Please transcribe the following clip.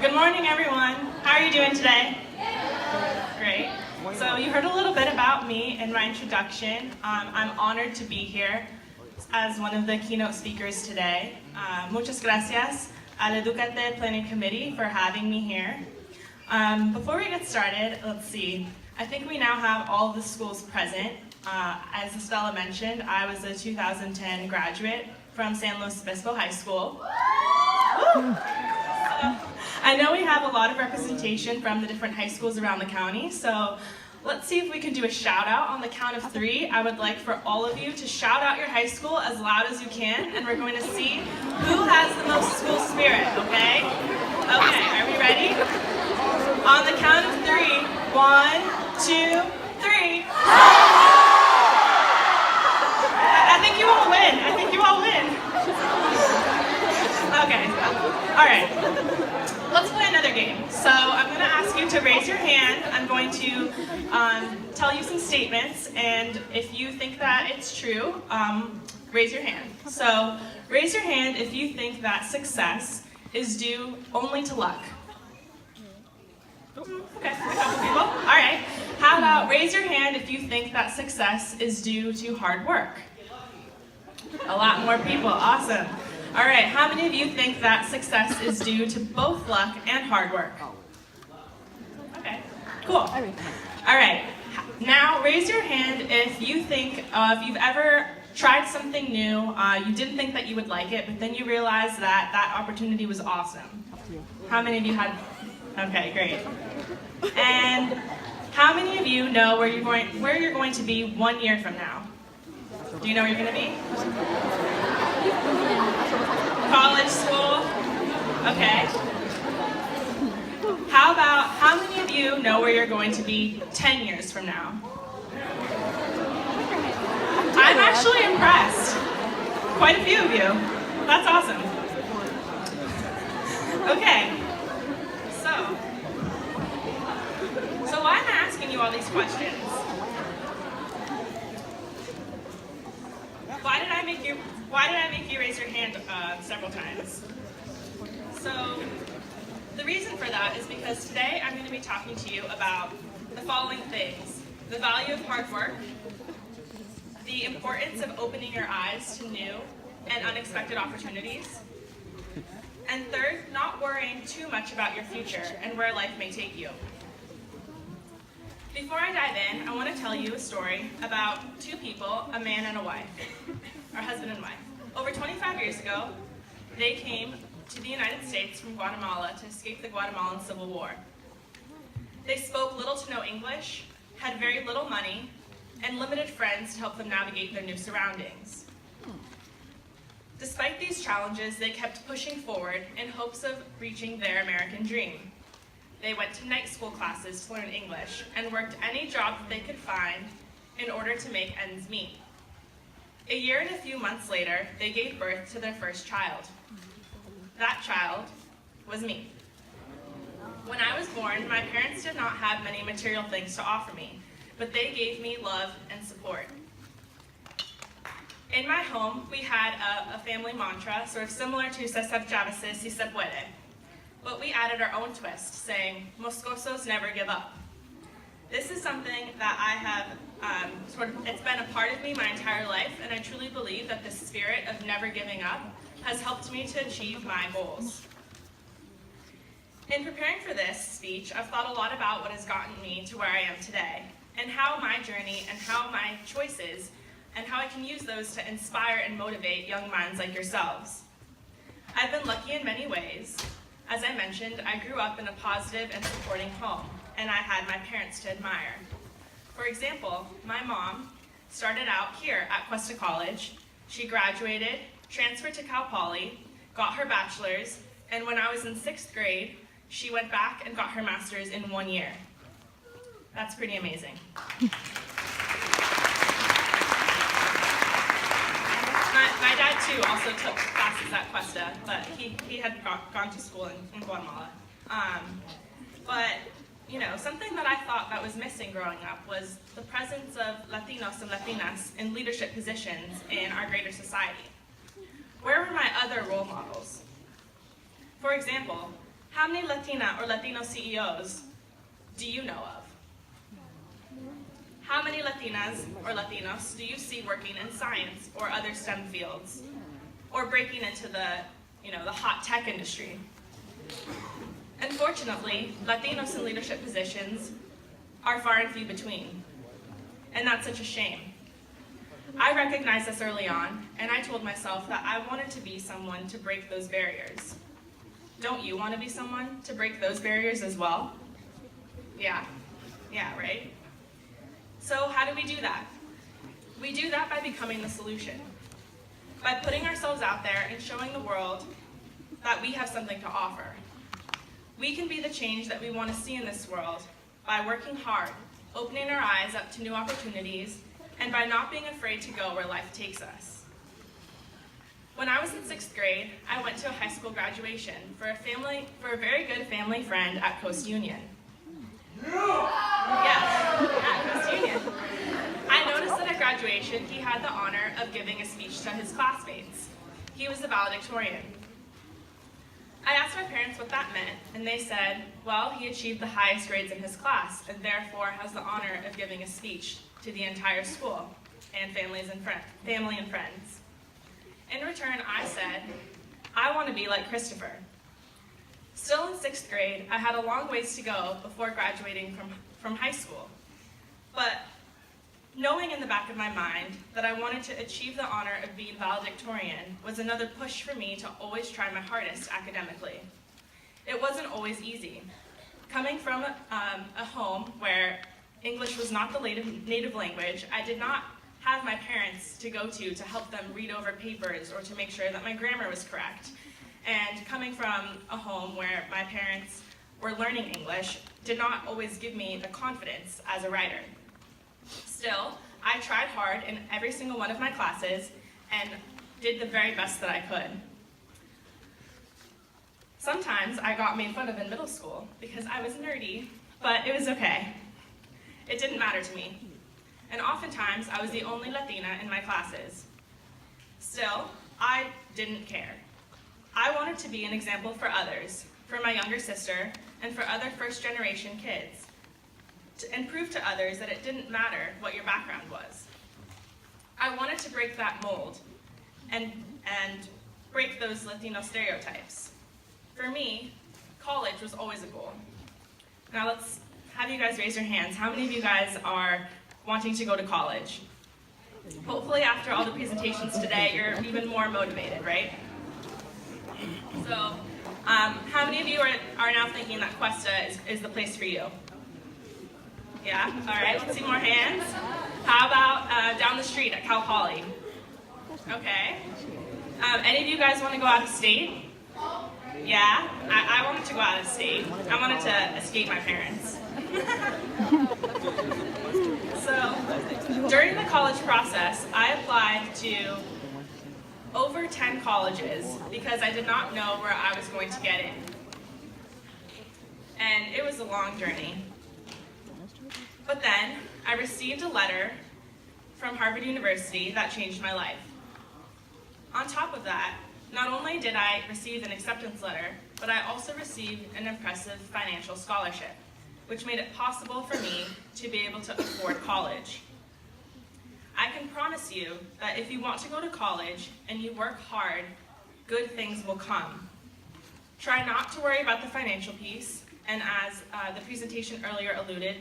Good morning, everyone. How are you doing today? Great. So you heard a little bit about me in my introduction. I'm honored to be here as one of the keynote speakers today. Muchas gracias al Edúcate Planning Committee for having me here. Before we get started, let's see. I think we now have all of the schools present. As Estella mentioned, I was a 2010 graduate from San Luis Obispo High School. I know we have a lot of representation from the different high schools around the county, so let's see if we can do a shout out. On the count of 3, I would like for all of you to shout out your high school as loud as you can, and we're going to see who has the most school spirit, okay? Okay, are we ready? On the count of 3, 1, 2, 3. I think you all win. I think you all win. Okay, all right. Let's play another game. So I'm going to ask you to raise your hand. I'm going to tell you some statements, and if you think that it's true, raise your hand. So raise your hand if you think that success is due only to luck. Okay, a couple people. All right. How about raise your hand if you think that success is due to hard work? A lot more people. Awesome. All right, how many of you think that success is due to both luck and hard work? Okay, cool. All right, now raise your hand if you think, if you've ever tried something new, you didn't think that you would like it, but then you realized that that opportunity was awesome. How many of you had, okay, great. And how many of you know where you're going to be 1 year from now? Do you know where you're going to be? College, school? Okay. How many of you know where you're going to be 10 years from now? I'm actually impressed. Quite a few of you. That's awesome. Okay. So why am I asking you all these questions? Why did I make you raise your hand several times? So the reason for that is because today I'm going to be talking to you about the following things: the value of hard work, the importance of opening your eyes to new and unexpected opportunities, and third, not worrying too much about your future and where life may take you. Before I dive in, I want to tell you a story about 2 people, a man and a wife, or husband and wife. Over 25 years ago, they came to the United States from Guatemala to escape the Guatemalan Civil War. They spoke little to no English, had very little money, and limited friends to help them navigate their new surroundings. Despite these challenges, they kept pushing forward in hopes of reaching their American dream. They went to night school classes to learn English and worked any job that they could find in order to make ends meet. A year and a few months later, they gave birth to their first child. That child was me. When I was born, my parents did not have many material things to offer me, but they gave me love and support. In my home, we had a family mantra, sort of similar to Se Puede. But we added our own twist, saying, Moscosos never give up. This is something that I have, it's been a part of me my entire life, and I truly believe that the spirit of never giving up has helped me to achieve my goals. In preparing for this speech, I've thought a lot about what has gotten me to where I am today, and how my journey and how my choices, and how I can use those to inspire and motivate young minds like yourselves. I've been lucky in many ways. As I mentioned, I grew up in a positive and supporting home, and I had my parents to admire. For example, my mom started out here at Cuesta College. She graduated, transferred to Cal Poly, got her bachelor's, and when I was in 6th grade, she went back and got her master's in 1 year. That's pretty amazing. My dad, too, also took classes at Cuesta, but he had gone to school in Guatemala. But, you know, something that I thought that was missing growing up was the presence of Latinos and Latinas in leadership positions in our greater society. Where were my other role models? For example, How many Latina or Latino CEOs do you know of? How many Latinas or Latinos do you see working in science or other STEM fields, or breaking into the hot tech industry? Unfortunately, Latinos in leadership positions are far and few between, and that's such a shame. I recognized this early on, and I told myself that I wanted to be someone to break those barriers. Don't you want to be someone to break those barriers as well? Yeah, right? So how do we do that? We do that by becoming the solution. By putting ourselves out there and showing the world that we have something to offer. We can be the change that we want to see in this world by working hard, opening our eyes up to new opportunities, and by not being afraid to go where life takes us. When I was in 6th grade, I went to a high school graduation for a very good family friend at Coast Union. At Coast Union. I noticed that at graduation, he had the honor of giving a speech to his classmates. He was the valedictorian. I asked my parents what that meant, and they said, well, he achieved the highest grades in his class, and therefore has the honor of giving a speech to the entire school and family and friends. In return, I said, I want to be like Christopher. Still in 6th grade, I had a long ways to go before graduating from high school. But knowing in the back of my mind that I wanted to achieve the honor of being valedictorian was another push for me to always try my hardest academically. It wasn't always easy. Coming from a home where English was not the native language, I did not have my parents to go to help them read over papers or to make sure that my grammar was correct. And coming from a home where my parents were learning English did not always give me the confidence as a writer. Still, I tried hard in every single one of my classes and did the very best that I could. Sometimes I got made fun of in middle school because I was nerdy, but it was okay. It didn't matter to me. And oftentimes I was the only Latina in my classes. Still, I didn't care. I wanted to be an example for others, for my younger sister, and for other first-generation kids, and prove to others that it didn't matter what your background was. I wanted to break that mold and break those Latino stereotypes. For me, college was always a goal. Now let's have you guys raise your hands. How many of you guys are wanting to go to college? Hopefully after all the presentations today, you're even more motivated, right? So, how many of you are now thinking that Cuesta is the place for you? Yeah? All right, let's see more hands. How about down the street at Cal Poly? Okay. Any of you guys want to go out of state? Yeah? I wanted to go out of state. I wanted to escape my parents. So, during the college process, I applied to over 10 colleges because I did not know where I was going to get in. And it was a long journey. But then I received a letter from Harvard University that changed my life. On top of that, not only did I receive an acceptance letter, but I also received an impressive financial scholarship, which made it possible for me to be able to afford college. I can promise you that if you want to go to college and you work hard, good things will come. Try not to worry about the financial piece, and as the presentation earlier alluded,